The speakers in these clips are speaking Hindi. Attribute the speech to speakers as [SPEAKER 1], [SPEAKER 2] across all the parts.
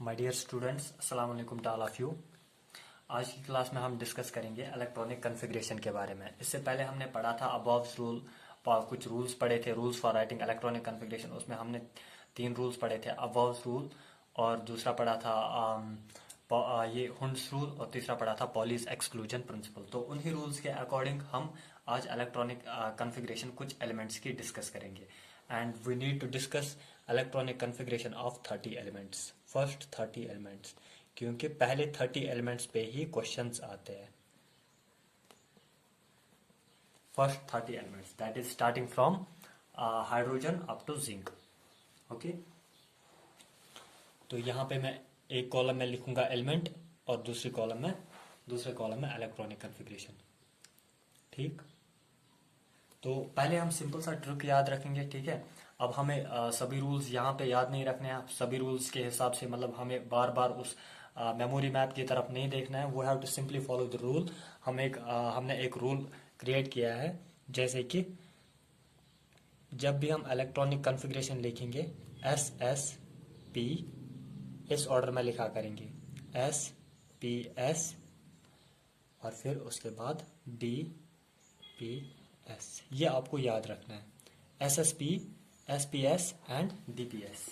[SPEAKER 1] माय डियर स्टूडेंट्स, अस्सलाम वालेकुम टू ऑल ऑफ यू। आज की क्लास में हम डिस्कस करेंगे इलेक्ट्रॉनिक कॉन्फ़िगरेशन के बारे में। इससे पहले हमने पढ़ा था अबव रूल, कुछ रूल्स पढ़े थे, rules for writing electronic configuration. उसमें हमने 3 रूल्स पढ़े थे, अबव रूल, और दूसरा पढ़ा था ये हुंड्स रूल, और तीसरा पढ़ा था पॉलीज एक्सक्लूजन प्रिंसिपल। तो उन्हीं रूल्स के अकॉर्डिंग हम आज इलेक्ट्रॉनिक कॉन्फ़िगरेशन कुछ एलिमेंट्स की डिस्कस करेंगे। And we need to discuss electronic configuration of 30 elements, first 30 elements, क्योंकि पहले 30 एलिमेंट्स पे ही क्वेश्चंस आते हैं। First 30 elements, that is starting from hydrogen up to zinc. Okay, तो यहाँ पे मैं एक कॉलम में लिखूंगा एलिमेंट और दूसरे कॉलम में इलेक्ट्रॉनिक कॉन्फ़िगरेशन। ठीक, तो पहले हम सिंपल सा ट्रिक याद रखेंगे। ठीक है, अब हमें सभी रूल्स यहाँ पे याद नहीं रखने हैं। सभी रूल्स के हिसाब से मतलब हमें बार बार उस मेमोरी मैप की तरफ नहीं देखना है। वो have to simply follow the rule. हमने एक रूल क्रिएट किया है, जैसे कि जब भी हम इलेक्ट्रॉनिक कॉन्फ़िगरेशन लिखेंगे, एस एस पी इस ऑर्डर में लिखा करेंगे, एस पी एस, और फिर उसके बाद डी पी एस। ये आपको याद रखना है, S S P, S P S and D P S.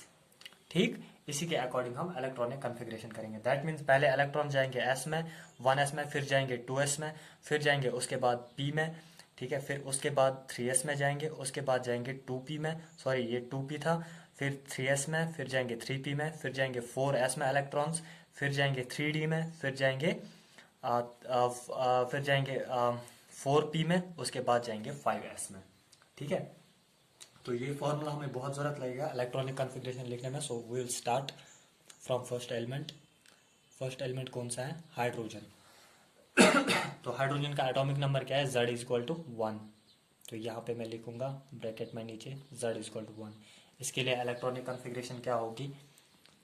[SPEAKER 1] ठीक, इसी के अकॉर्डिंग हम इलेक्ट्रॉनिक कॉन्फ़िगरेशन करेंगे। दैट मीन्स पहले इलेक्ट्रॉन जाएंगे एस में, 1s में, फिर जाएंगे 2s में, फिर जाएंगे उसके बाद p में। ठीक है, फिर उसके बाद 3s में जाएंगे, उसके बाद जाएंगे 2p में, सॉरी ये 2p था, फिर 3s में, फिर जाएंगे 3p में, फिर जाएंगे 4s में इलेक्ट्रॉन्स, फिर जाएंगे 3d में, फिर जाएंगे 4p में, उसके बाद जाएंगे 5s में। ठीक है, तो ये फॉर्मूला हमें बहुत ज़रूरत लगेगा इलेक्ट्रॉनिक कॉन्फ़िगरेशन लिखने में। So we will start from first element. First element कौन सा है? हाइड्रोजन। तो हाइड्रोजन का एटॉमिक नंबर क्या है? Z is equal to 1। तो यहाँ पे मैं लिखूंगा ब्रैकेट में नीचे Z इज इक्वल टू 1। इसके लिए इलेक्ट्रॉनिक कॉन्फ़िगरेशन क्या होगी?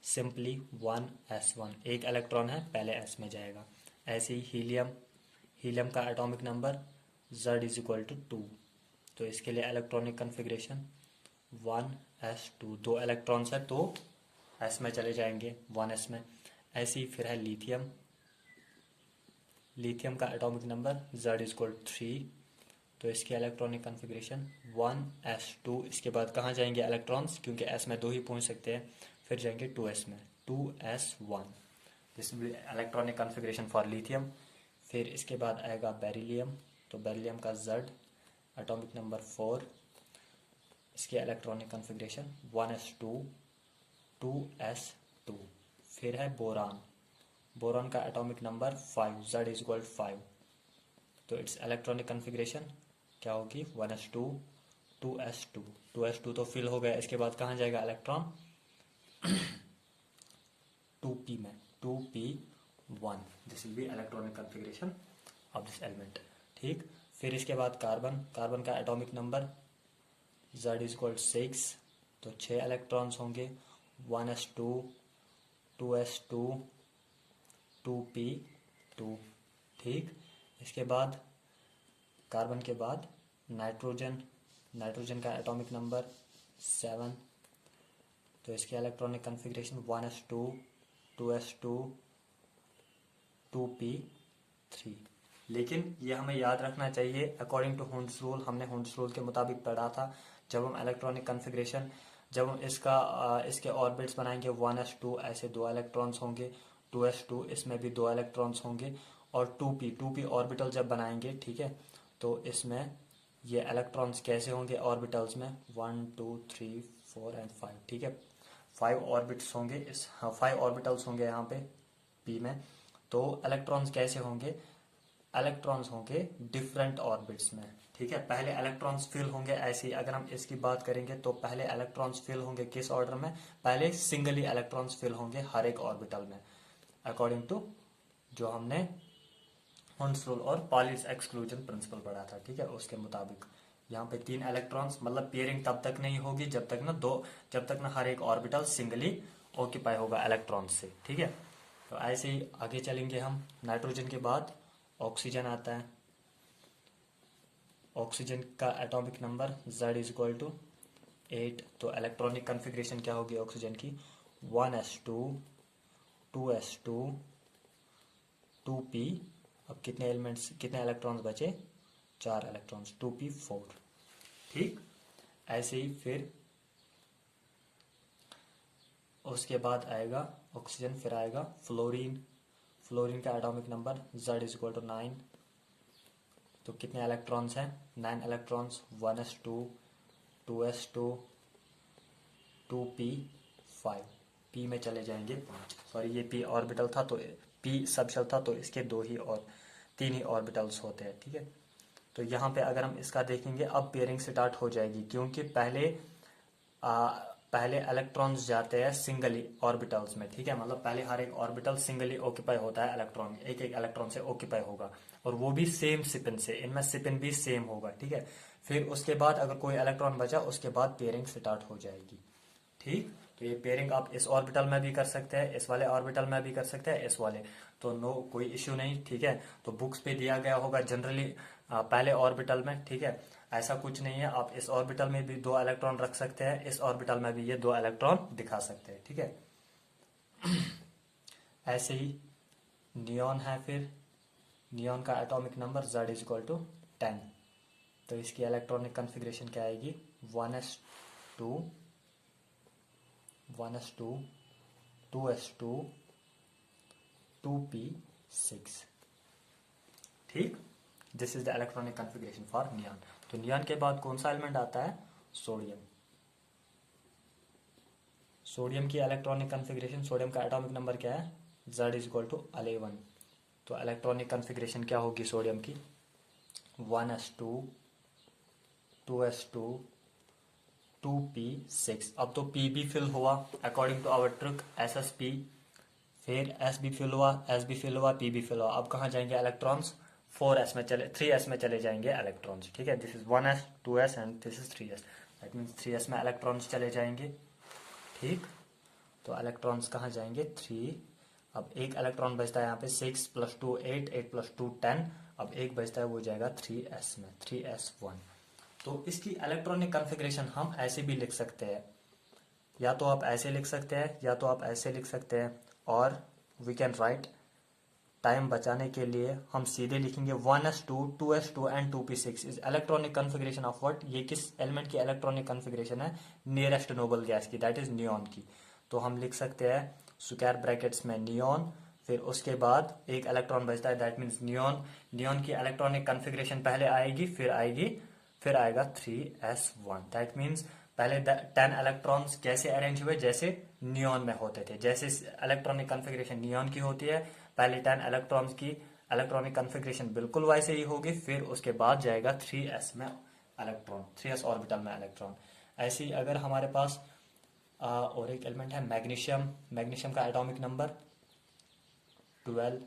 [SPEAKER 1] सिंपली 1s1, एक इलेक्ट्रॉन है पहले s में जाएगा। ऐसे ही हीलियम, हीलियम का atomic number Z is equal to 2। तो इसके लिए इलेक्ट्रॉनिक कॉन्फ़िगरेशन 1s2, 2 इलेक्ट्रॉन्स है तो s में चले जाएंगे 1s में। ऐसे ही फिर है लिथियम, लिथियम का atomic number Z is equal 3। तो इसकी इलेक्ट्रॉनिक कॉन्फ़िगरेशन 1s2। इसके बाद कहाँ जाएंगे इलेक्ट्रॉन्स, क्योंकि s में 2 ही पहुँच सकते हैं, फिर जाएंगे 2s में, 2s1। This will be electronic configuration for lithium. फिर इसके बाद आएगा बेरिलियम। तो बेरिलियम का Z एटॉमिक नंबर 4, इसकी इलेक्ट्रॉनिक कॉन्फ़िगरेशन 1s2, 2s2। फिर है बोरान, बोरॉन का atomic number 5, Z is equal 5। तो इट्स इलेक्ट्रॉनिक कॉन्फ़िगरेशन क्या होगी? 1s2, 2s2। 2s2 तो फिल हो गया। इसके बाद कहाँ जाएगा इलेक्ट्रॉन? 2p में, 2p1। This will be electronic configuration of this element. ठीक, फिर इसके बाद कार्बन, कार्बन का atomic number Z is equal 6। तो 6 इलेक्ट्रॉन्स होंगे, 1s2, 2s2, 2p2। ठीक, इसके बाद कार्बन के बाद नाइट्रोजन, नाइट्रोजन का एटॉमिक नंबर 7। तो इसके electronic configuration 1s2, 2s2, 2p3। लेकिन ये हमें याद रखना चाहिए अकॉर्डिंग टू हुंड्स रूल। हमने हुंड्स रूल के मुताबिक पढ़ा था, जब हम इलेक्ट्रॉनिक कॉन्फ़िगरेशन, जब हम इसके ऑर्बिट्स बनाएंगे 1s2, ऐसे 2 इलेक्ट्रॉन्स होंगे, 2s2 इसमें भी 2 इलेक्ट्रॉन्स होंगे, और 2p ऑर्बिटल जब बनाएंगे, ठीक है, तो इसमें ये इलेक्ट्रॉन्स कैसे होंगे ऑर्बिटल्स में? 1 2 3 4 एंड 5। ठीक है, 5 ऑर्बिट्स होंगे, 5 ऑर्बिटल्स होंगे यहाँ पे p में। तो इलेक्ट्रॉन्स कैसे होंगे? इलेक्ट्रॉन्स होंगे डिफरेंट ऑर्बिट्स में। ठीक है, पहले इलेक्ट्रॉन्स फिल होंगे। ऐसे ही अगर हम इसकी बात करेंगे तो पहले इलेक्ट्रॉन्स फिल होंगे किस ऑर्डर में? पहले सिंगली इलेक्ट्रॉन्स फिल होंगे हर एक ऑर्बिटल में, अकॉर्डिंग टू जो हमने हुंड्स रूल और पॉलीज एक्सक्लूजन प्रिंसिपल पढ़ा था। ठीक है, उसके मुताबिक यहाँ पे 3 इलेक्ट्रॉन्स, मतलब पेयरिंग तब तक नहीं होगी जब तक ना हर एक ऑर्बिटल सिंगली ऑक्यूपाई होगा इलेक्ट्रॉन्स से। ठीक है, तो ऐसे ही आगे चलेंगे हम। नाइट्रोजन के बाद ऑक्सीजन आता है। ऑक्सीजन का atomic number Z is equal to 8। तो इलेक्ट्रॉनिक कॉन्फ़िगरेशन क्या होगी ऑक्सीजन की? 1s2, 2s2 2p। अब कितने एलिमेंट्स, कितने इलेक्ट्रॉन्स बचे, 4 इलेक्ट्रॉन्स, 2p4। ठीक, ऐसे ही फिर उसके बाद आएगा ऑक्सीजन, फिर आएगा फ्लोरीन। फ्लोरीन का एटॉमिक नंबर Z=9। तो कितने इलेक्ट्रॉन्स हैं, 9 electrons, 1s2 2s2 2p5। p में चले जाएंगे 5, सॉरी ये p ऑर्बिटल था तो p सबशेल था तो इसके 3 ही ऑर्बिटल्स होते हैं। ठीक है, तो यहाँ पे अगर हम इसका देखेंगे अब पेयरिंग स्टार्ट हो जाएगी, क्योंकि पहले इलेक्ट्रॉन्स जाते हैं सिंगली ऑर्बिटल्स में। ठीक है, मतलब पहले हर एक ऑर्बिटल सिंगली ऑक्यूपाई होता है इलेक्ट्रॉन, एक एक इलेक्ट्रॉन से ऑक्यूपाई होगा, और वो भी सेम स्पिन से, इनमें स्पिन भी सेम होगा। ठीक है, फिर उसके बाद अगर कोई इलेक्ट्रॉन बचा उसके बाद पेयरिंग स्टार्ट हो जाएगी। ठीक, तो ये पेयरिंग आप इस ऑर्बिटल में भी कर सकते हैं, इस वाले ऑर्बिटल में भी कर सकते हैं, इस वाले, तो नो कोई इश्यू नहीं। ठीक है, तो बुक्स पे दिया गया होगा जनरली पहले ऑर्बिटल में। ठीक है, ऐसा कुछ नहीं है, आप इस ऑर्बिटल में भी 2 इलेक्ट्रॉन रख सकते हैं, इस ऑर्बिटल में भी ये 2 इलेक्ट्रॉन दिखा सकते हैं। ठीक है, ऐसे ही नियॉन है, फिर नियॉन का एटॉमिक नंबर Z=10। तो इसकी इलेक्ट्रॉनिक कॉन्फ़िगरेशन क्या आएगी, 1s2 2s2 2p6। ठीक, this is the electronic configuration for neon. तो नियॉन के बाद कौन सा एलिमेंट आता है, सोडियम। सोडियम की इलेक्ट्रॉनिक कॉन्फ़िगरेशन, सोडियम का एटॉमिक नंबर क्या है, Z=11। तो इलेक्ट्रॉनिक कॉन्फ़िगरेशन क्या होगी सोडियम की, 1s2 2s2 2p6। अब तो p भी फिल हुआ according to our trick, SsP, फिर S भी फिल हुआ, S भी फिल हुआ, P भी फिल हुआ। अब कहाँ जाएंगे इलेक्ट्रॉन्स, 3s में चले जाएंगे इलेक्ट्रॉन्स। ठीक है, this is 1s 2s and this is 3s, that means 3s में इलेक्ट्रॉन्स चले जाएंगे। ठीक, तो इलेक्ट्रॉन्स कहाँ जाएंगे, 3। अब एक इलेक्ट्रॉन बचता है यहाँ पे, 6 + 2 8, 8 + 2 10। अब एक बचता है वो जाएगा 3s में, 3s1। तो इसकी इलेक्ट्रॉनिक कॉन्फ़िगरेशन हम ऐसे भी लिख सकते हैं, या तो आप ऐसे लिख सकते हैं या तो आप ऐसे लिख सकते हैं, और वी कैन राइट, टाइम बचाने के लिए हम सीधे लिखेंगे 1s2 2s2 and 2p6 is electronic configuration of what, ये किस एलिमेंट की इलेक्ट्रॉनिक कॉन्फ़िगरेशन है, नियरेस्ट नोबल गैस की, दैट इज नियॉन की। तो हम लिख सकते हैं स्क्वायर ब्रैकेट्स में नियॉन, फिर उसके बाद एक इलेक्ट्रॉन बचता है, दैट मीन्स नियॉन। नियॉन की इलेक्ट्रॉनिक कॉन्फ़िगरेशन पहले आएगी, फिर आएगा 3s1, दैट मीन्स पहले 10 इलेक्ट्रॉन्स कैसे अरेंज हुए, जैसे नियॉन में होते थे, जैसे इलेक्ट्रॉनिक कॉन्फ़िगरेशन नियॉन की होती है, पहले 10 इलेक्ट्रॉन्स की इलेक्ट्रॉनिक कॉन्फ़िगरेशन बिल्कुल वैसे ही होगी, फिर उसके बाद जाएगा 3s में इलेक्ट्रॉन, 3s ऑर्बिटल में इलेक्ट्रॉन। ऐसे ही अगर हमारे पास और एक एलिमेंट है मैग्नीशियम, मैग्नीशियम का एटॉमिक नंबर 12।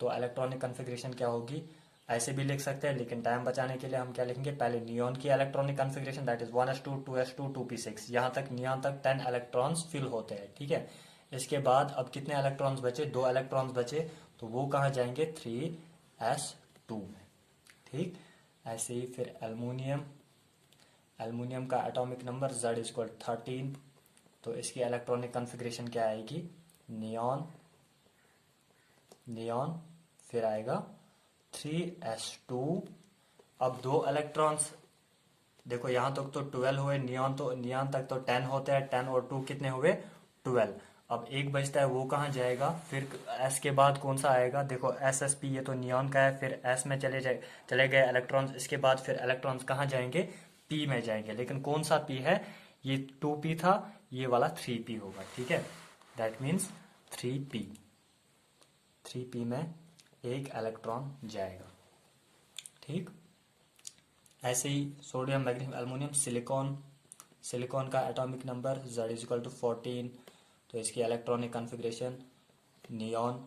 [SPEAKER 1] तो इलेक्ट्रॉनिक कॉन्फ़िगरेशन क्या होगी, ऐसे भी लिख सकते हैं, लेकिन टाइम बचाने के लिए हम क्या लिखेंगे, पहले नियॉन की electronic configuration that is 1s2 2s2 2p6, यहाँ तक नियॉन तक 10 इलेक्ट्रॉन्स फिल होते हैं। ठीक है, इसके बाद अब कितने इलेक्ट्रॉन्स बचे, 2 इलेक्ट्रॉन्स बचे, तो वो कहाँ जाएंगे, 3s2 में। ठीक, ऐसे ही फिर एल्युमिनियम, एल्युमिनियम का एटॉमिक नंबर Z=13। तो इसकी इलेक्ट्रॉनिक कॉन्फ़िगरेशन क्या आएगी, नियॉन, नियॉन, फिर आएगा 3s2। अब 2 इलेक्ट्रॉन्स, देखो यहाँ तक तो 12 हुए, नियॉन तक तो 10 होते हैं, 10 और 2 कितने हुए, 12। अब एक बचता है वो कहाँ जाएगा, फिर S के बाद कौन सा आएगा, देखो SsP, ये तो नियॉन का है, फिर S में चले गए इलेक्ट्रॉन्स, इसके बाद फिर इलेक्ट्रॉन्स कहाँ जाएंगे, P में जाएंगे, लेकिन कौन सा P है, ये 2p था, ये वाला 3p होगा। ठीक है, दैट मीन्स 3p, 3p में एक इलेक्ट्रॉन जाएगा। ठीक, ऐसे ही sodium, magnesium, aluminium, silicon, silicon का एटॉमिक नंबर Z=14। तो इसकी electronic configuration neon,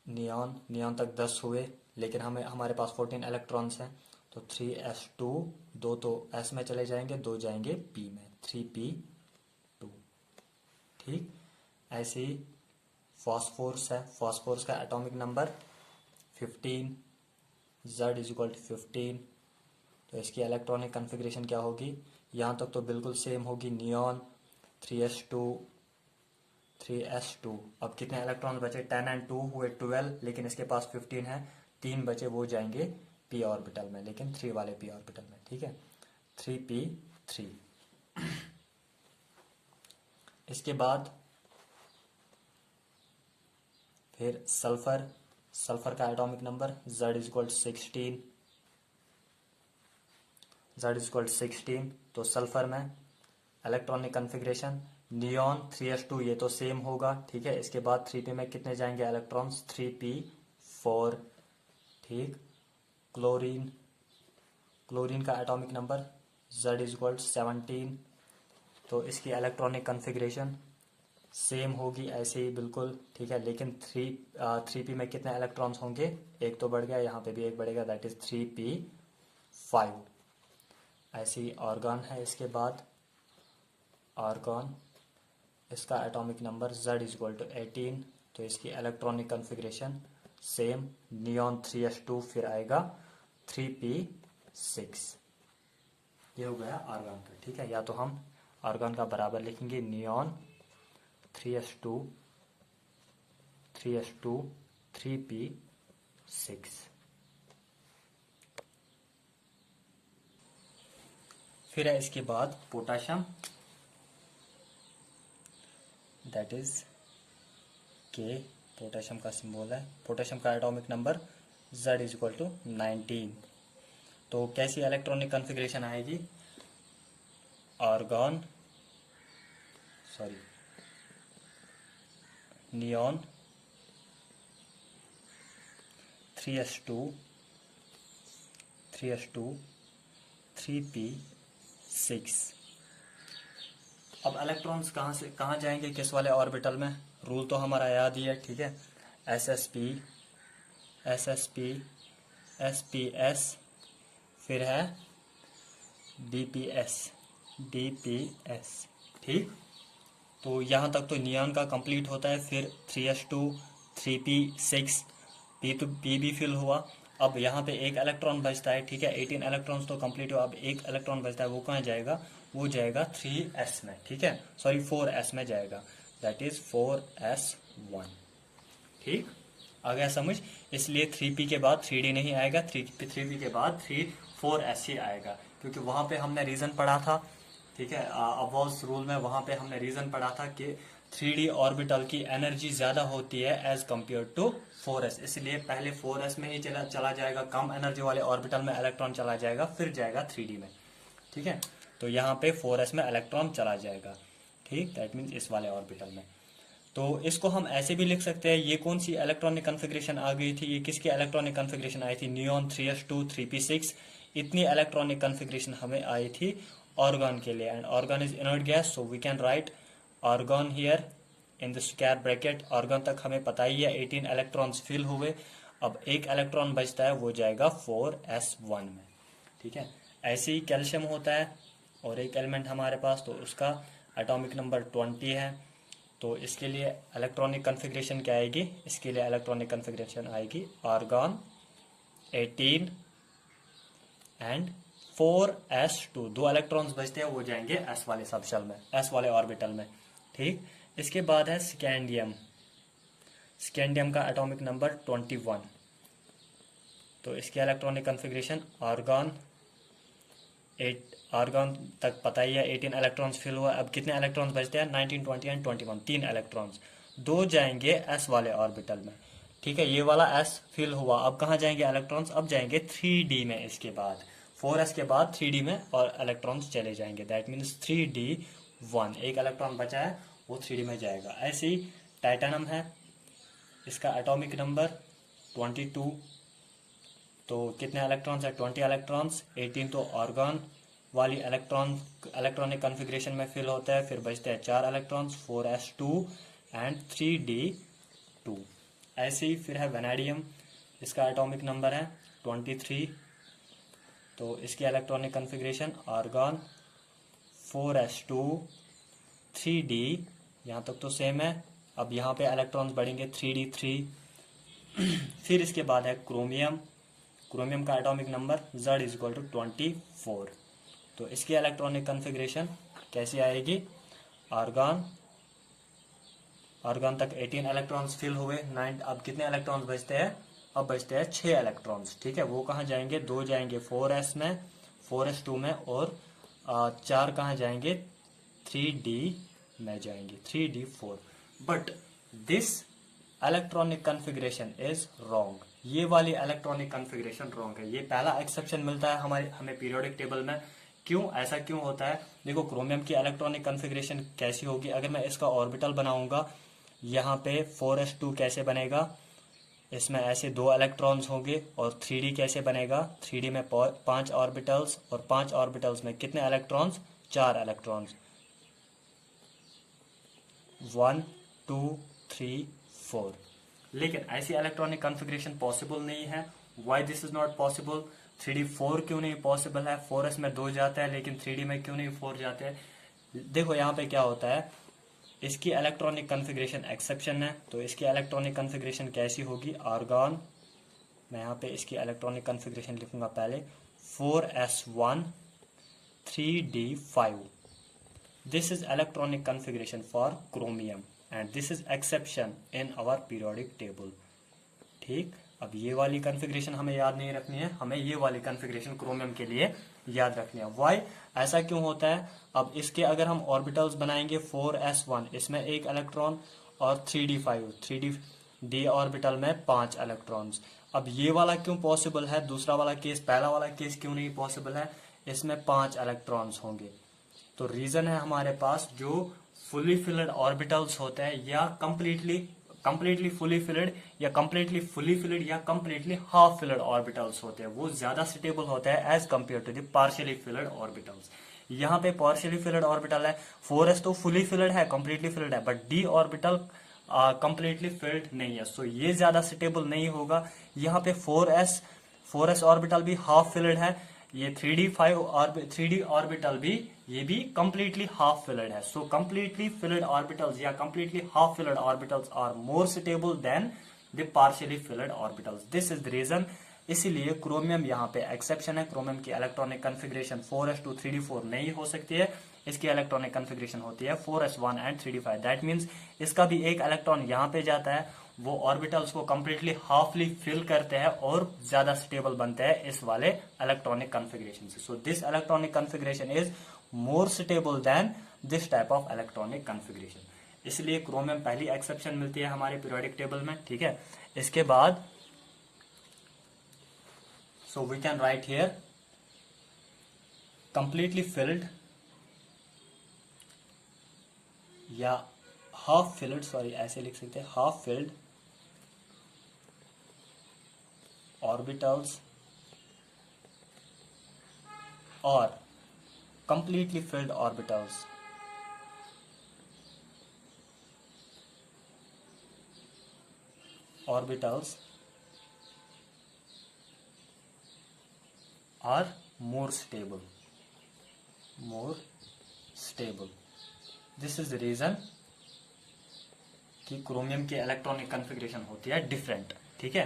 [SPEAKER 1] neon, neon तक 10 हुए, लेकिन हमारे पास 14 इलेक्ट्रॉन्स हैं, तो 3s2, 2 तो S में चले जाएंगे, 2 जाएंगे P में, 3p2। ठीक, ऐसे ही फॉस्फोरस है, फॉस्फोरस का एटॉमिक नंबर 15, Z=15। तो इसकी इलेक्ट्रॉनिक कॉन्फ़िगरेशन क्या होगी, यहाँ तक तो बिल्कुल सेम होगी, नियॉन, 3s2 3s2। अब कितने इलेक्ट्रॉन बचे, 10 एंड 2 हुए 12, लेकिन इसके पास 15 है, 3 बचे, वो जाएंगे p ऑर्बिटल में, लेकिन 3 वाले p ऑर्बिटल में, ठीक है, 3p3। इसके बाद फिर सल्फर, सल्फर का एटॉमिक नंबर Z = 16, तो सल्फर में इलेक्ट्रॉनिक कन्फिग्रेशन नियॉन 3s2, ये तो सेम होगा, ठीक है। इसके बाद 3p में कितने जाएंगे इलेक्ट्रॉन्स, 3p4, ठीक। क्लोरीन, क्लोरीन का एटॉमिक नंबर Z = 17, तो इसकी इलेक्ट्रॉनिक कन्फिग्रेशन सेम होगी ऐसे ही बिल्कुल, ठीक है, लेकिन 3p में कितने इलेक्ट्रॉन्स होंगे, एक तो बढ़ गया, यहाँ पे भी एक बढ़ेगा, दैट इज 3p5। ऐसे ही ऑर्गन है, इसके बाद आर्गॉन, इसका एटॉमिक नंबर Z = 18, तो इसकी electronic configuration same, neon 3s2, फिर आएगा 3p6। ये हो गया आर्गन का, ठीक है। या तो हम आर्गन का बराबर लिखेंगे नियॉन 3s2 3p6। फिर है इसके बाद पोटाशियम, दैट इज के, पोटाशियम का सिंबल है। पोटाशियम का एटॉमिक नंबर Z = 19, तो कैसी इलेक्ट्रॉनिक कन्फिग्रेशन आएगी, argon, sorry, neon 3s2 3p6। अब इलेक्ट्रॉन्स कहाँ से कहाँ जाएंगे, किस वाले ऑर्बिटल में, रूल तो हमारा याद ही है, ठीक है। SSP, SPS, फिर है DPS, ठीक। तो यहाँ तक तो नियॉन का कंप्लीट होता है, फिर 3s2 3p6, p भी फिल हुआ। अब यहाँ पे एक इलेक्ट्रॉन बचता है, ठीक है, 18 इलेक्ट्रॉन्स तो कंप्लीट हुआ, अब एक इलेक्ट्रॉन बचता है, वो कहाँ जाएगा, वो जाएगा 3s में, ठीक है, सॉरी 4s में जाएगा, दैट इज 4s1, ठीक। आ गया समझ, इसलिए 3p के बाद 3d नहीं आएगा, 3p के बाद 4s ही आएगा, क्योंकि वहां पे हमने रीजन पढ़ा था, ठीक है, अबॉव्स रूल में वहां पे हमने रीजन पढ़ा था कि 3d ऑर्बिटल की एनर्जी ज्यादा होती है एज कंपेयर टू 4s, इसलिए पहले 4s में ही चला जाएगा, कम एनर्जी वाले ऑर्बिटल में इलेक्ट्रॉन चला जाएगा, फिर जाएगा 3d में, ठीक है। तो यहाँ पे 4s में इलेक्ट्रॉन चला जाएगा, ठीक, दैट मीन्स इस वाले ऑर्बिटल में। तो इसको हम ऐसे भी लिख सकते हैं, ये कौन सी इलेक्ट्रॉनिक कन्फिग्रेशन आ गई थी, ये किसकी इलेक्ट्रॉनिक कन्फिग्रेशन आई थी, नियॉन 3s2 3p6, इतनी इलेक्ट्रॉनिक कन्फिग्रेशन हमें आई थी ऑर्गन के लिए, and argon is inert gas, so we can write argon here in the square bracket. Argon तक हमें पता ही है, 18 इलेक्ट्रॉन्स फिल हुए, अब एक इलेक्ट्रॉन बचता है, वो जाएगा 4s1 में, ठीक है। ऐसे ही कैल्शियम होता है, और एक एलिमेंट हमारे पास, तो उसका एटॉमिक नंबर 20 है, तो इसके लिए इलेक्ट्रॉनिक कन्फिग्रेशन क्या आएगी, इसके लिए इलेक्ट्रॉनिक कन्फिग्रेशन आएगी आर्गन 18 एंड 4s2, 2 इलेक्ट्रॉन्स बचते हैं, वो जाएंगे s वाले सबशेल में, s वाले ऑर्बिटल में, ठीक। इसके बाद है स्कैंडियम, स्कैंडियम का एटॉमिक नंबर 21, तो इसके इलेक्ट्रॉनिक कन्फिग्रेशन आर्गन तक पता ही है, 18 इलेक्ट्रॉन्स फिल हुआ, अब कितने इलेक्ट्रॉन्स बचते हैं, 19 20 एंड 21, 3 इलेक्ट्रॉन्स, 2 जाएंगे s वाले ऑर्बिटल में, ठीक है, ये वाला s फिल हुआ, अब कहाँ जाएंगे इलेक्ट्रॉन्स, अब जाएंगे 3d में, इसके बाद 4s के बाद 3d में और इलेक्ट्रॉन्स चले जाएंगे, दैट मीन्स 3d1, एक इलेक्ट्रॉन बचा है, वो 3d में जाएगा। ऐसे ही टाइटेनियम है, इसका एटॉमिक नंबर 22, तो कितने इलेक्ट्रॉन्स है, 20 इलेक्ट्रॉन्स, 18 तो ऑर्गन वाली इलेक्ट्रॉनिक कन्फिग्रेशन में फिल होता है, फिर बचते हैं 4 इलेक्ट्रॉन्स, 4s2 एंड 3d2। ऐसे ही फिर है वेनेडियम, इसका एटॉमिक नंबर है 23, तो इसकी electronic configuration argon 4s2 3d, यहाँ तक तो सेम है, अब यहाँ पे इलेक्ट्रॉन्स बढ़ेंगे 3d3। फिर इसके बाद है क्रोमियम, क्रोमियम का एटॉमिक नंबर Z = 24, तो इसकी इलेक्ट्रॉनिक कन्फिग्रेशन कैसी आएगी, आर्गन आर्गन तक 18 इलेक्ट्रॉन्स फिल हुए, 9 अब कितने इलेक्ट्रॉन्स बचते हैं, अब बचते हैं 6 इलेक्ट्रॉन्स, ठीक है। वो कहाँ जाएंगे, 2 जाएंगे 4s में, 4s2 में, और 4 कहाँ जाएंगे, 3d में जाएंगे, 3d4। But this electronic configuration is wrong, ये वाली इलेक्ट्रॉनिक कन्फिग्रेशन रॉन्ग है। ये पहला एक्सेप्शन मिलता है हमें पीरियोडिक टेबल में। क्यों ऐसा क्यों होता है, देखो क्रोमियम की इलेक्ट्रॉनिक कन्फिग्रेशन कैसी होगी, अगर मैं इसका ऑर्बिटल बनाऊंगा, यहाँ पे 4s2 कैसे बनेगा, इसमें ऐसे 2 इलेक्ट्रॉन्स होंगे, और 3d कैसे बनेगा, 3d में 5 ऑर्बिटल्स, और 5 ऑर्बिटल्स में कितने इलेक्ट्रॉन्स, 4 इलेक्ट्रॉन्स, 1 2 3 4। लेकिन ऐसी इलेक्ट्रॉनिक कॉन्फ़िगरेशन पॉसिबल नहीं है। Why this is not possible, 3d4 क्यों नहीं पॉसिबल है, 4s में 2 जाता है लेकिन 3d में क्यों नहीं 4 जाते हैं। देखो यहाँ पे क्या होता है, इसकी इलेक्ट्रॉनिक कॉन्फ़िगरेशन एक्सेप्शन है, तो इसकी इलेक्ट्रॉनिक कॉन्फ़िगरेशन कैसी होगी, आर्गन, मैं यहाँ पे इसकी इलेक्ट्रॉनिक कॉन्फ़िगरेशन लिखूंगा पहले, 4s1 3d5। This is electronic configuration for chromium and this is exception in our periodic table। ठीक, अब ये वाली कॉन्फ़िगरेशन हमें याद नहीं रखनी है, हमें ये वाली कॉन्फ़िगरेशन क्रोमियम के लिए याद रखनी है। वाई ऐसा क्यों होता है, अब इसके अगर हम ऑर्बिटल्स बनाएंगे 4s1, इसमें 1 इलेक्ट्रॉन, और 3d5, 3d ऑर्बिटल में 5 इलेक्ट्रॉन्स। अब ये वाला क्यों पॉसिबल है, दूसरा वाला केस, पहला वाला केस क्यों नहीं पॉसिबल है, इसमें 5 इलेक्ट्रॉन्स होंगे। तो रीजन है हमारे पास जो फुली फिल्ड ऑर्बिटल्स होते हैं, या कंप्लीटली फुली फिल्ड, या कंप्लीटली फुली फिल्ड, या कंप्लीटली हाफ फिल्ड ऑर्बिटल्स होते हैं, वो ज्यादा स्टेबल होते हैं as compare to the partially filled orbitals. यहाँ पे पार्शियली फिल्ड ऑर्बिटल है, 4s तो फुली फिल्ड है, कंप्लीटली फिल्ड है, but d orbital completely filled नहीं है, सो ये ज्यादा स्टेबल नहीं होगा। यहाँ पे 4s ऑर्बिटल भी हाफ फिल्ड है, ये 3d ऑर्बिटल भी, ये भी कंप्लीटली हाफ फिल्ड है। सो कंप्लीटली फिल्ड ऑर्बिटल्स या completely half filled orbitals are more stable than the partially filled orbitals. This is the reason, इसीलिए क्रोमियम यहाँ पे एक्सेप्शन है। क्रोमियम की इलेक्ट्रॉनिक कॉन्फ़िगरेशन 4s2 3d4 नहीं हो सकती है, इसकी इलेक्ट्रॉनिक कॉन्फ़िगरेशन होती है 4s1 and 3d5। That means इसका भी 1 इलेक्ट्रॉन यहाँ पे जाता है, वो ऑर्बिटल्स को कंप्लीटली हाफली फिल करते हैं और ज्यादा स्टेबल बनते हैं इस वाले इलेक्ट्रॉनिक कॉन्फ़िगरेशन से। So this electronic configuration is more stable then this type of electronic configuration, इसलिए क्रोमियम पहली एक्सेप्शन मिलती है हमारे पीरियोडिक टेबल में, ठीक है। इसके बाद so we can write here completely filled या हाफ फिल्ड, सॉरी ऐसे लिख सकते हैं, हाफ फिल्ड ऑर्बिटल्स और completely filled orbitals are more stable, this is the reason कि क्रोमियम की इलेक्ट्रॉनिक कॉन्फ़िगरेशन होती है डिफरेंट, ठीक है।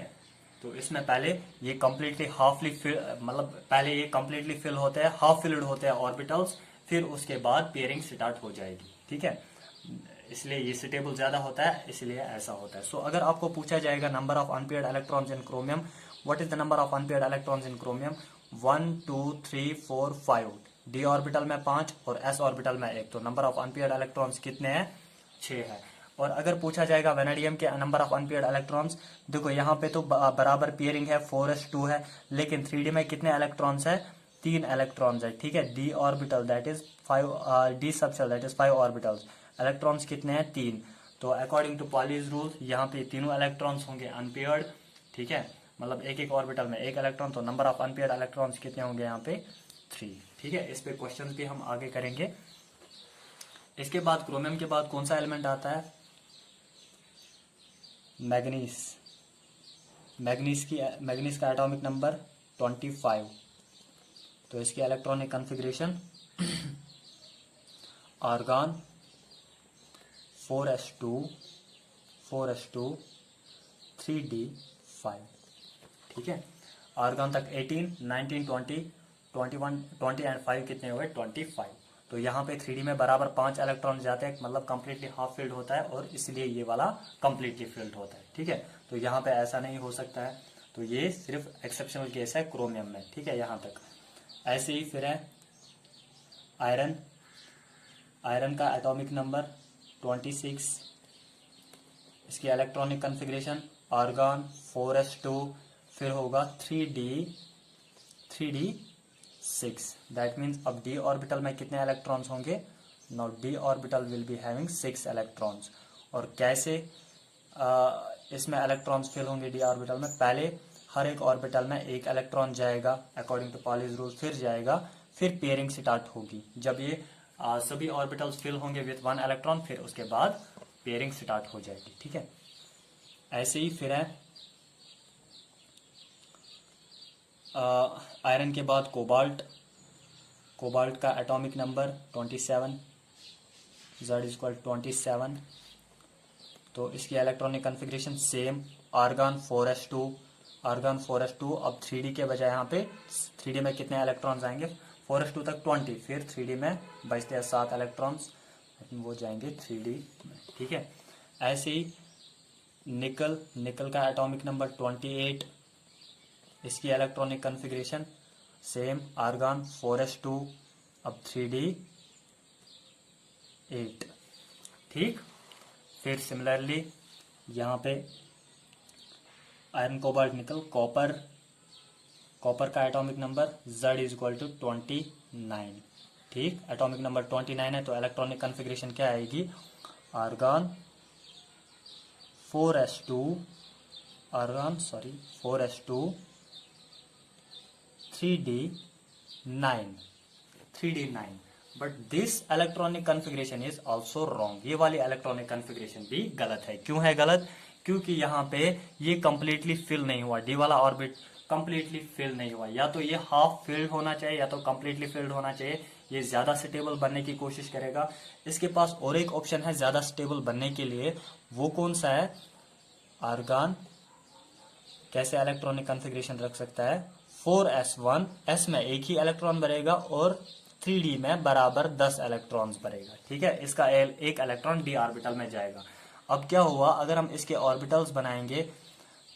[SPEAKER 1] तो इसमें पहले ये कंप्लीटली हाफली फिल, मतलब पहले ये कंप्लीटली फिल होते हैं, हाफ फिल्ड होते हैं ऑर्बिटल्स, फिर उसके बाद पेयरिंग स्टार्ट हो जाएगी, ठीक है। इसलिए ये स्टेबल ज्यादा होता है, इसलिए ऐसा होता है। सो अगर आपको पूछा जाएगा number of unpaired electrons in chromium, what is the number of unpaired electrons in chromium, 1 2 3 4 5, D orbital में 5 और एस ऑर्बिटल में 1, तो नंबर ऑफ अनपेयर्ड इलेक्ट्रॉन्स कितने हैं, 6 है। और अगर पूछा जाएगा वेनेडियम के नंबर ऑफ अनपेयर्ड इलेक्ट्रॉन्स, देखो यहाँ पे तो बराबर पेयरिंग है, 4s2 है, लेकिन 3d में कितने इलेक्ट्रॉन्स है, 3 इलेक्ट्रॉन्स है, ठीक है। D orbital that is 5, D subshell that is 5 orbitals, electrons कितने हैं, 3। तो अकॉर्डिंग टू पॉलीज रूल यहाँ पे तीनों इलेक्ट्रॉन्स होंगे अनपेयर्ड, ठीक है, मतलब एक एक ऑर्बिटल में 1 इलेक्ट्रॉन, तो नंबर ऑफ अनपेयर्ड इलेक्ट्रॉन्स कितने होंगे यहाँ पे, 3, ठीक है। इस पे क्वेश्चन भी हम आगे करेंगे। इसके बाद क्रोमियम के बाद कौन सा एलिमेंट आता है, मैग्नीस। मैग्नीस का एटॉमिक नंबर 25, तो इसकी electronic configuration argon 4s2 3d5, ठीक है। आर्गन तक 18 19 20 21 20 एंड 5 कितने हुए, 25। तो यहाँ पे 3D में बराबर 5 इलेक्ट्रॉन जाते हैं, मतलब कंप्लीटली हाफ फील्ड होता है, और इसलिए ये वाला कंप्लीटली फील्ड होता है। ठीक है, तो यहाँ पे ऐसा नहीं हो सकता है, तो ये सिर्फ एक्सेप्शनल केस है क्रोमियम में। ठीक है, यहाँ तक। ऐसे ही फिर है आयरन। आयरन का एटॉमिक नंबर 26, इसकी इलेक्ट्रॉनिक कॉन्फ़िगरेशन आर्गन 4s2, फिर होगा 3d6। दैट मीन्स अब d ऑर्बिटल में कितने इलेक्ट्रॉन्स होंगे? Now d orbital will be having 6 electrons. और कैसे इसमें इलेक्ट्रॉन्स फिल होंगे d ऑर्बिटल में? पहले हर एक ऑर्बिटल में एक इलेक्ट्रॉन जाएगा अकॉर्डिंग टू पॉलीज रूल, फिर जाएगा, फिर पेयरिंग स्टार्ट होगी। जब ये सभी ऑर्बिटल्स फिल होंगे विथ 1 इलेक्ट्रॉन, फिर उसके बाद पेयरिंग स्टार्ट हो जाएगी। ठीक है, ऐसे ही फिर है आयरन के बाद कोबाल्ट। कोबाल्ट का एटॉमिक नंबर 27, Z=27। तो इसकी electronic configuration same, argon 4s2। Argon 4s2, अब 3d के बजाय यहाँ पे 3d में कितने इलेक्ट्रॉन्स आएंगे? 4s2 तक 20, फिर 3d में बचते हैं 7 इलेक्ट्रॉन्स, वो जाएंगे 3d में। ठीक है, ऐसे ही निकल। निकल का एटॉमिक नंबर 28, इसकी electronic configuration same, argon 4s2, अब 3d8। ठीक, फिर सिमिलरली यहाँ पे आयरन, कोबाल्ट, निकल। कॉपर। कॉपर का एटॉमिक नंबर Z=29। ठीक, एटॉमिक नंबर 29 है, तो इलेक्ट्रॉनिक कॉन्फ़िगरेशन क्या आएगी? Argon 4s2, 3d9। But this electronic configuration is also wrong. ये वाली इलेक्ट्रॉनिक कॉन्फ़िगरेशन भी गलत है। क्यों है गलत? क्योंकि यहाँ पे ये कंप्लीटली फिल नहीं हुआ, डी वाला ऑर्बिट कंप्लीटली फिल नहीं हुआ। या तो ये हाफ फिल्ड होना चाहिए, या तो कंप्लीटली फिल्ड होना चाहिए। ये ज्यादा स्टेबल बनने की कोशिश करेगा। इसके पास और एक ऑप्शन है ज्यादा स्टेबल बनने के लिए, वो कौन सा है? आर्गन कैसे इलेक्ट्रॉनिक कॉन्फ़िगरेशन रख सकता है? 4s1, s में एक ही इलेक्ट्रॉन भरेगा और 3d में बराबर 10 इलेक्ट्रॉन्स भरेगा। ठीक है, इसका एक इलेक्ट्रॉन d ऑर्बिटल में जाएगा। अब क्या हुआ, अगर हम इसके ऑर्बिटल्स बनाएंगे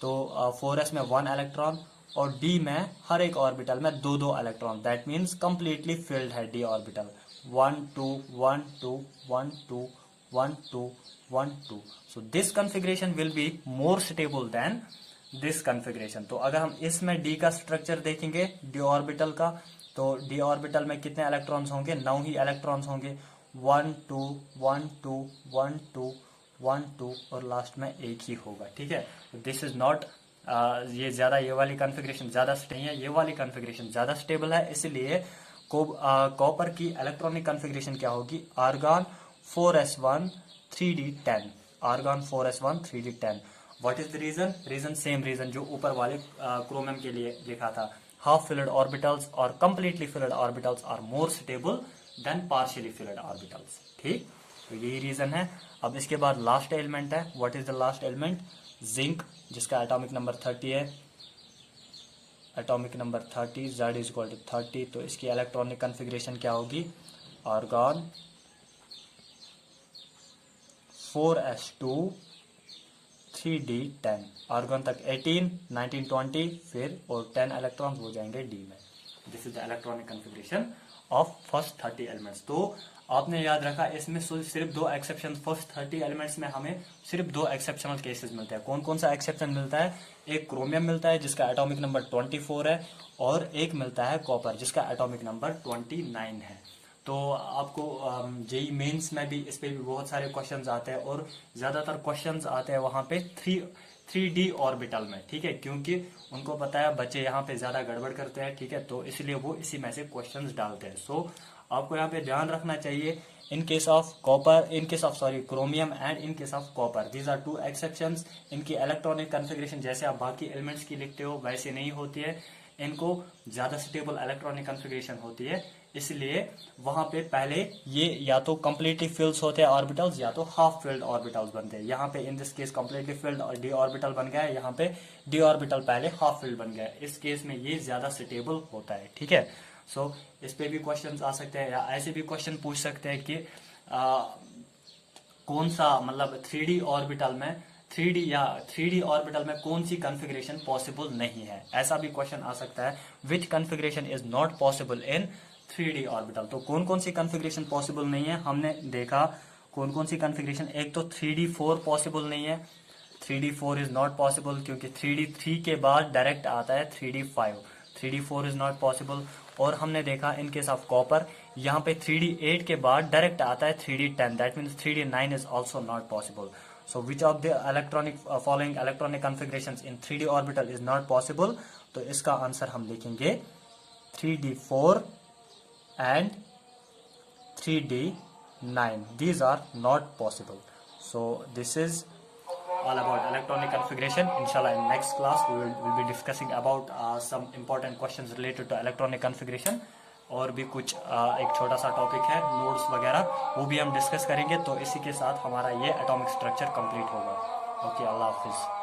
[SPEAKER 1] तो 4s में 1 इलेक्ट्रॉन और d में हर एक ऑर्बिटल में 2-2 electron. That means completely filled है d orbital. 1 2 1 2 1 2 1 2 1 2। So this configuration will be more stable then this configuration. तो अगर हम इसमें d का स्ट्रक्चर देखेंगे d ऑर्बिटल का, तो d ऑर्बिटल में कितने इलेक्ट्रॉन्स होंगे? 9 ही इलेक्ट्रॉन्स होंगे। 1 2 1 2 1 2 1 2 और लास्ट में एक ही होगा। ठीक है, दिस इज नॉट ये ज्यादा, ये वाली कॉन्फ़िगरेशन ज्यादा नहीं है, ये वाली कॉन्फ़िगरेशन ज्यादा स्टेबल है। इसलिए कॉपर की इलेक्ट्रॉनिक कॉन्फ़िगरेशन क्या होगी? Argon 4s1 3d10। Argon 4s1 3d10। What is the reason? Reason same reason जो ऊपर वाले क्रोमियम के लिए लिखा था। हाफ फिल्ड ऑर्बिटल्स और completely filled orbitals are more stable than partially filled orbitals. ठीक, तो यही रीजन है। अब इसके बाद लास्ट एलिमेंट है। What is the last element? Zinc, जिसका एटॉमिक नंबर 30 है। Atomic number 30, Z=30। तो इसकी इलेक्ट्रॉनिक कॉन्फ़िगरेशन क्या होगी? Argon 4s2 3d10। आर्गन तक 18 19 20, फिर और 10 इलेक्ट्रॉन्स हो जाएंगे d में। This is the electronic configuration of first 30 elements. तो आपने याद रखा इसमें सिर्फ 2 एक्सेप्शन, फर्स्ट 30 एलिमेंट्स में हमें सिर्फ 2 एक्सेप्शनल केसेस मिलते हैं। कौन कौन सा एक्सेप्शन मिलता है? एक क्रोमियम मिलता है जिसका एटॉमिक नंबर 24 है, और एक मिलता है कॉपर जिसका एटॉमिक नंबर 29 है। तो आपको जेई मेंस में भी इस पे भी बहुत सारे क्वेश्चंस आते हैं, और ज्यादातर क्वेश्चंस आते हैं वहां पे 3d ऑर्बिटल में। ठीक है, क्योंकि उनको पता है बच्चे यहाँ पे ज्यादा गड़बड़ करते हैं। ठीक है, तो इसलिए वो इसी में से क्वेश्चंस डालते हैं। सो आपको यहाँ पे ध्यान रखना चाहिए, in case of copper, in case of chromium and in case of copper, these are 2 exceptions. इनकी इलेक्ट्रॉनिक कॉन्फ़िगरेशन जैसे आप बाकी एलिमेंट्स की लिखते हो वैसे नहीं होती है, इनको ज्यादा स्टेबल इलेक्ट्रॉनिक कॉन्फ़िगरेशन होती है। इसलिए वहां पे पहले ये या तो कंप्लीटली फिल्ड होते हैं ऑर्बिटल्स, या तो हाफ फिल्ड ऑर्बिटल्स बनते हैं। यहाँ पे in this case completely filled और डी ऑर्बिटल बन गया है, यहाँ पे डी ऑर्बिटल पहले हाफ फिल्ड बन गया है। इस केस में ये ज्यादा स्टेबल होता है। ठीक है, सो इस पे भी क्वेश्चन आ सकते हैं, या ऐसे भी क्वेश्चन पूछ सकते हैं कि कौन सा मतलब 3D ऑर्बिटल में 3D ऑर्बिटल में कौन सी कॉन्फ़िगरेशन पॉसिबल नहीं है, ऐसा भी क्वेश्चन आ सकता है। Which configuration is not possible in 3D orbital. तो कौन कौन सी कॉन्फ़िगरेशन पॉसिबल नहीं है हमने देखा, कौन कौन सी कॉन्फ़िगरेशन। एक तो 3D4 पॉसिबल नहीं है, 3D4 इज नॉट पॉसिबल, क्योंकि 3D3 के बाद डायरेक्ट आता है 3D5। 3D4 is not possible. और हमने देखा इन केस ऑफ कॉपर, यहाँ पे 3D8 के बाद डायरेक्ट आता है 3D10, that means 3D9 is also not possible. So which of the electronic following electronic configuration in 3D orbital is not possible. तो इसका आंसर हम लिखेंगे 3D4 and 3D9. These are not possible. So this is all about electronic configuration. Inshallah, in next class we'll be discussing about some important questions related to electronic configuration. और भी कुछ एक छोटा सा टॉपिक है नोड्स वगैरह, वो भी हम डिस्कस करेंगे। तो इसी के साथ हमारा ये एटॉमिक स्ट्रक्चर कंप्लीट होगा। ओके, अल्लाह हाफिज।